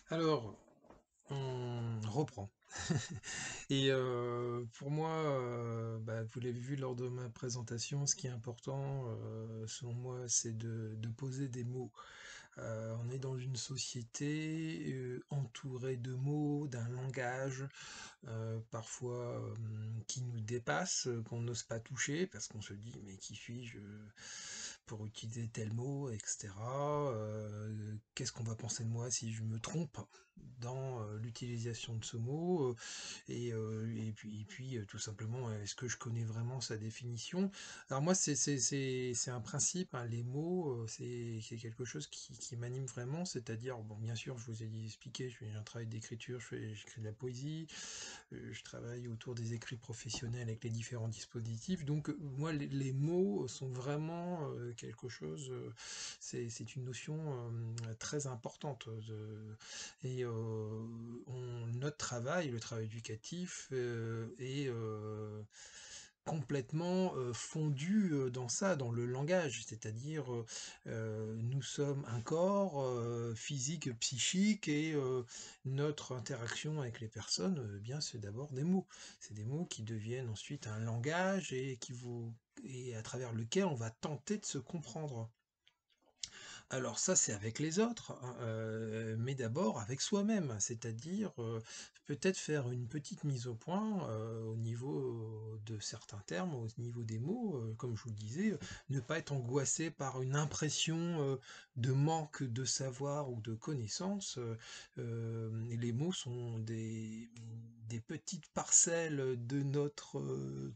Alors, on reprend. Et pour moi, vous l'avez vu lors de ma présentation, ce qui est important, selon moi, c'est de poser des mots. On est dans une société, entourée de mots, d'un langage, parfois, qui nous dépasse, qu'on n'ose pas toucher parce qu'on se dit: «Mais qui suis-je, pour utiliser tel mot?» et cetera. Qu'est-ce qu'on va penser de moi si je me trompe dans, l'utilisation de ce mot? Et puis, tout simplement, est-ce que je connais vraiment sa définition? Alors moi, c'est un principe, hein, les mots, c'est quelque chose qui m'anime vraiment, c'est-à-dire, bon, bien sûr, je vous ai expliqué, je fais un travail d'écriture, j'écris de la poésie, je travaille autour des écrits professionnels avec les différents dispositifs. Donc moi, les mots sont vraiment quelque chose, c'est une notion très importante. Notre travail, le travail éducatif, est complètement fondu dans ça, dans le langage, c'est-à-dire nous sommes un corps physique, psychique, et notre interaction avec les personnes, bien c'est d'abord des mots. C'est des mots qui deviennent ensuite un langage et à travers lequel on va tenter de se comprendre. Alors ça, c'est avec les autres, hein, mais d'abord avec soi-même, c'est-à-dire, peut-être faire une petite mise au point, au niveau de certains termes, au niveau des mots, comme je vous le disais, ne pas être angoissé par une impression, de manque de savoir ou de connaissances. Les mots sont des petites parcelles de notre,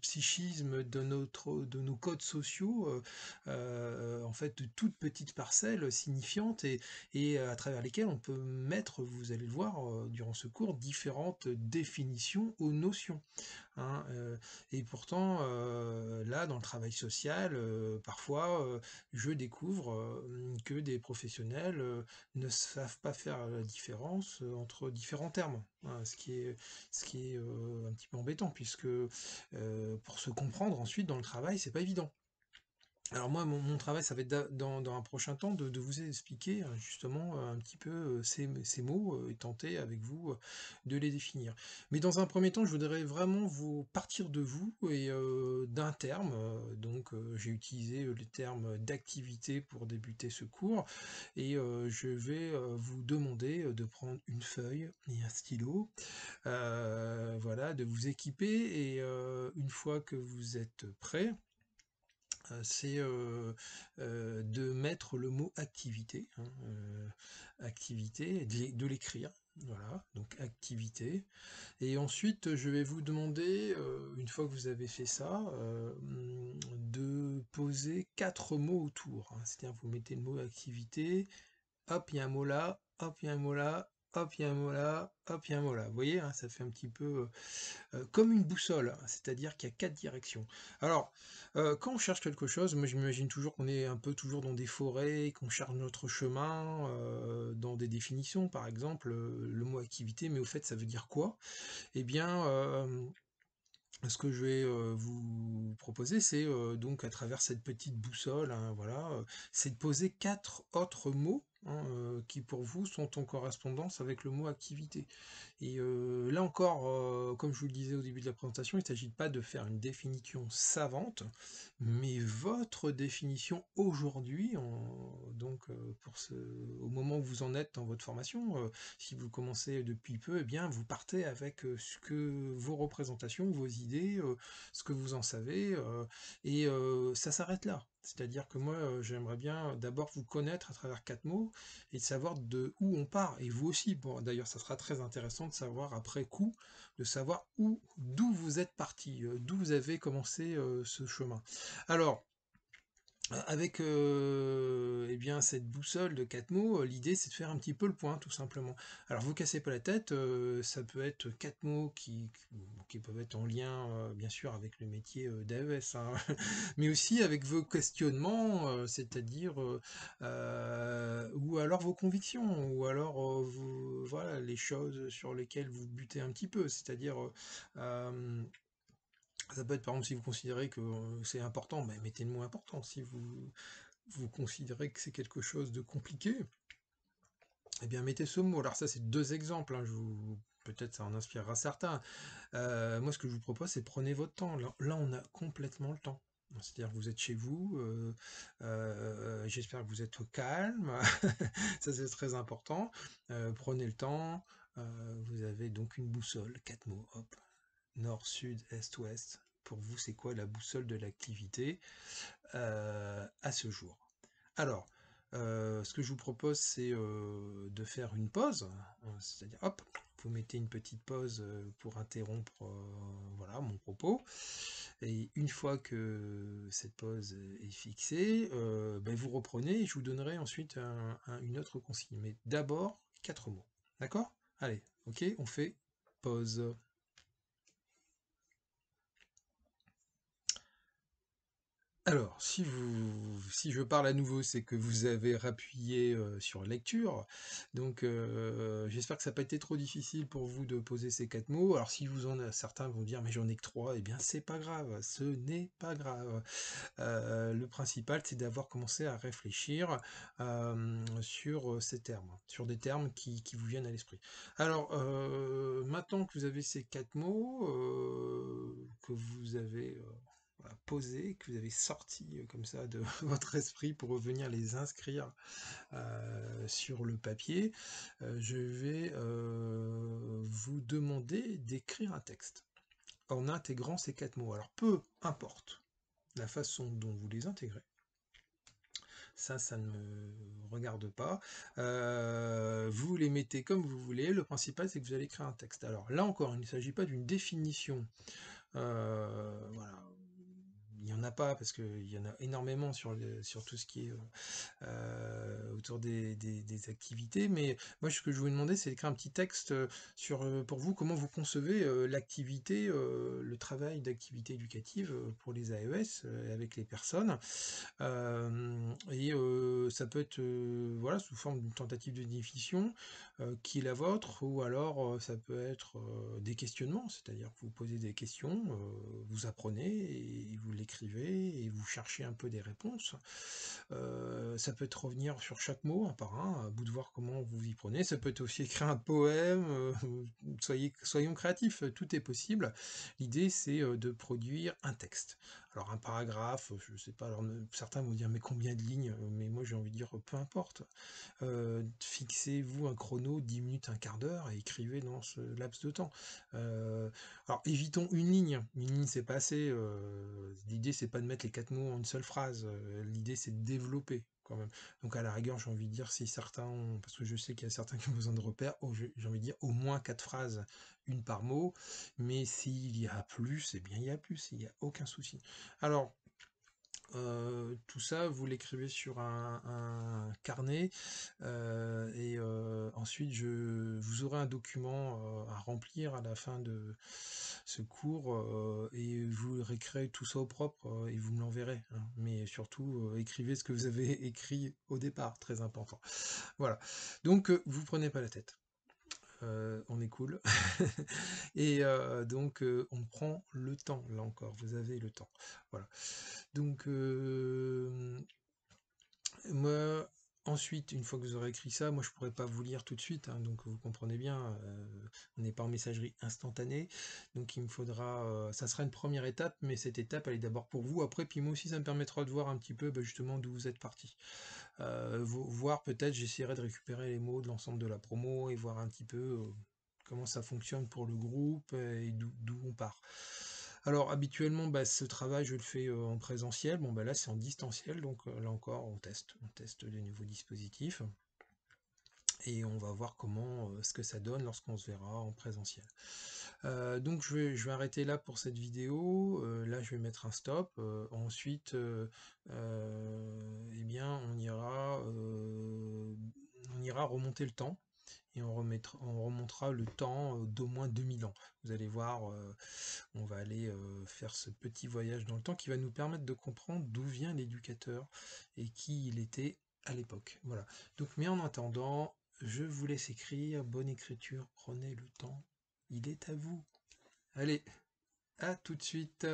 psychisme, de nos codes sociaux, en fait, de toutes petites parcelles signifiantes et à travers lesquelles on peut mettre, vous allez le voir durant ce cours, différentes définitions aux notions, hein. Et pourtant, là, dans le travail social, parfois, je découvre que des professionnels ne savent pas faire la différence entre différents termes, hein, ce qui est un petit peu embêtant, puisque pour se comprendre ensuite dans le travail, c'est pas évident. Alors moi, mon travail, ça va être dans un prochain temps de vous expliquer justement un petit peu ces mots et tenter avec vous de les définir. Mais dans un premier temps, je voudrais vraiment vous partir de vous et d'un terme. Donc j'ai utilisé le terme d'activité pour débuter ce cours et je vais vous demander de prendre une feuille et un stylo, voilà, de vous équiper et une fois que vous êtes prêt, c'est de mettre le mot activité, hein, activité, et de l'écrire. Voilà, donc activité. Et ensuite, je vais vous demander, une fois que vous avez fait ça, de poser quatre mots autour, hein. C'est-à-dire, vous mettez le mot activité, hop, il y a un mot là, hop, il y a un mot là, hop, il y a un mot là, hop, il y a un mot là. Vous voyez, hein, ça fait un petit peu comme une boussole, c'est-à-dire qu'il y a quatre directions. Alors, quand on cherche quelque chose, moi j'imagine toujours qu'on est un peu toujours dans des forêts, qu'on cherche notre chemin, dans des définitions, par exemple, le mot activité, mais au fait ça veut dire quoi? Eh bien, ce que je vais vous proposer, c'est donc à travers cette petite boussole, hein, voilà, c'est de poser quatre autres mots, hein, qui pour vous sont en correspondance avec le mot activité. Et là encore, comme je vous le disais au début de la présentation, il ne s'agit pas de faire une définition savante, mais votre définition aujourd'hui, donc au moment où vous en êtes dans votre formation, si vous commencez depuis peu, eh bien vous partez avec ce que vos représentations, vos idées, ce que vous en savez, et ça s'arrête là. C'est-à-dire que moi, j'aimerais bien d'abord vous connaître à travers quatre mots, et de savoir de où on part. Et vous aussi, bon, d'ailleurs, ça sera très intéressant de savoir après coup, de savoir d'où vous êtes parti, d'où vous avez commencé ce chemin. Alors, avec eh bien, cette boussole de quatre mots, l'idée c'est de faire un petit peu le point, tout simplement. Alors vous cassez pas la tête, ça peut être quatre mots qui peuvent être en lien, bien sûr, avec le métier d'AES, hein, mais aussi avec vos questionnements, c'est-à-dire, ou alors vos convictions, ou alors voilà, les choses sur lesquelles vous butez un petit peu, c'est-à-dire, ça peut être par exemple si vous considérez que c'est important, ben, mettez le mot important. Si vous considérez que c'est quelque chose de compliqué, eh bien mettez ce mot. Alors ça c'est 2 exemples, hein, peut-être ça en inspirera certains. Moi ce que je vous propose c'est prenez votre temps. Là on a complètement le temps. C'est-à-dire que vous êtes chez vous, j'espère que vous êtes au calme, ça c'est très important. Prenez le temps, vous avez donc une boussole, 4 mots, hop, nord, sud, est, ouest. Pour vous, c'est quoi la boussole de l'activité à ce jour? Alors, ce que je vous propose, c'est de faire une pause, c'est-à-dire, hop, vous mettez une petite pause pour interrompre voilà, mon propos. Et une fois que cette pause est fixée, ben, vous reprenez et je vous donnerai ensuite une autre consigne. Mais d'abord, 4 mots. D'accord? Allez, ok, on fait pause. Alors, si je parle à nouveau, c'est que vous avez rappuyé sur lecture. Donc, j'espère que ça n'a pas été trop difficile pour vous de poser ces 4 mots. Alors, si vous en avez certains vont dire, mais j'en ai que 3, eh bien, c'est pas grave, ce n'est pas grave. Le principal, c'est d'avoir commencé à réfléchir sur ces termes, sur des termes qui vous viennent à l'esprit. Alors, maintenant que vous avez ces 4 mots, que vous avez voilà, posé, que vous avez sorti comme ça de votre esprit pour revenir les inscrire sur le papier, je vais vous demander d'écrire un texte en intégrant ces 4 mots. Alors, peu importe la façon dont vous les intégrez, ça ne me regarde pas. Vous les mettez comme vous voulez, le principal c'est que vous allez créer un texte. Alors là encore, il ne s'agit pas d'une définition. Voilà. Il n'y en a pas parce qu'il y en a énormément sur tout ce qui est autour des activités. Mais moi, ce que je voulais demander, c'est d'écrire un petit texte sur, pour vous, comment vous concevez l'activité, le travail d'activité éducative pour les AES avec les personnes. Ça peut être voilà, sous forme d'une tentative de définition qui est la vôtre, ou alors ça peut être des questionnements, c'est-à-dire que vous posez des questions, vous apprenez et vous l'écrivez et vous cherchez un peu des réponses. Ça peut être revenir sur chaque mot un par un, à bout de voir comment vous y prenez. Ça peut être aussi écrire un poème, soyons créatifs, tout est possible. L'idée c'est de produire un texte. Alors un paragraphe, je ne sais pas, alors certains vont dire mais combien de lignes? Mais moi j'ai envie de dire peu importe. Fixez-vous un chrono, 10 minutes, un quart d'heure, et écrivez dans ce laps de temps. Alors évitons une ligne. Une ligne c'est pas assez. L'idée c'est pas de mettre les 4 mots en une seule phrase. L'idée c'est de développer quand même. Donc à la rigueur j'ai envie de dire si certains ont, parce que je sais qu'il y a certains qui ont besoin de repères, j'ai envie de dire au moins 4 phrases, une par mot. Mais s'il y a plus, eh bien il y a plus, il n'y a aucun souci. Alors tout ça, vous l'écrivez sur un carnet et ensuite vous aurez un document à remplir à la fin de ce cours et vous récréez tout ça au propre et vous me l'enverrez, hein. Mais surtout, écrivez ce que vous avez écrit au départ, très important. Voilà. Donc, vous prenez pas la tête. On est cool. Et donc, on prend le temps, là encore, vous avez le temps. Voilà. Donc, moi, ensuite, une fois que vous aurez écrit ça, moi je pourrais pas vous lire tout de suite, hein, donc vous comprenez bien, on n'est pas en messagerie instantanée, donc il me faudra, ça sera une première étape, mais cette étape elle est d'abord pour vous, après, puis moi aussi ça me permettra de voir un petit peu justement d'où vous êtes parti. Voir peut-être, j'essaierai de récupérer les mots de l'ensemble de la promo et voir un petit peu comment ça fonctionne pour le groupe et d'où on part. Alors habituellement, ce travail, je le fais en présentiel. Bon, là, c'est en distanciel, donc là encore, on teste des nouveaux dispositifs et on va voir comment ce que ça donne lorsqu'on se verra en présentiel. Donc je vais arrêter là pour cette vidéo. Là, je vais mettre un stop. Ensuite, eh bien, on ira remonter le temps et on remontera le temps d'au moins 2000 ans. Vous allez voir, on va aller faire ce petit voyage dans le temps qui va nous permettre de comprendre d'où vient l'éducateur et qui il était à l'époque. Voilà. Donc, mais en attendant, je vous laisse écrire. Bonne écriture, prenez le temps. Il est à vous. Allez, à tout de suite.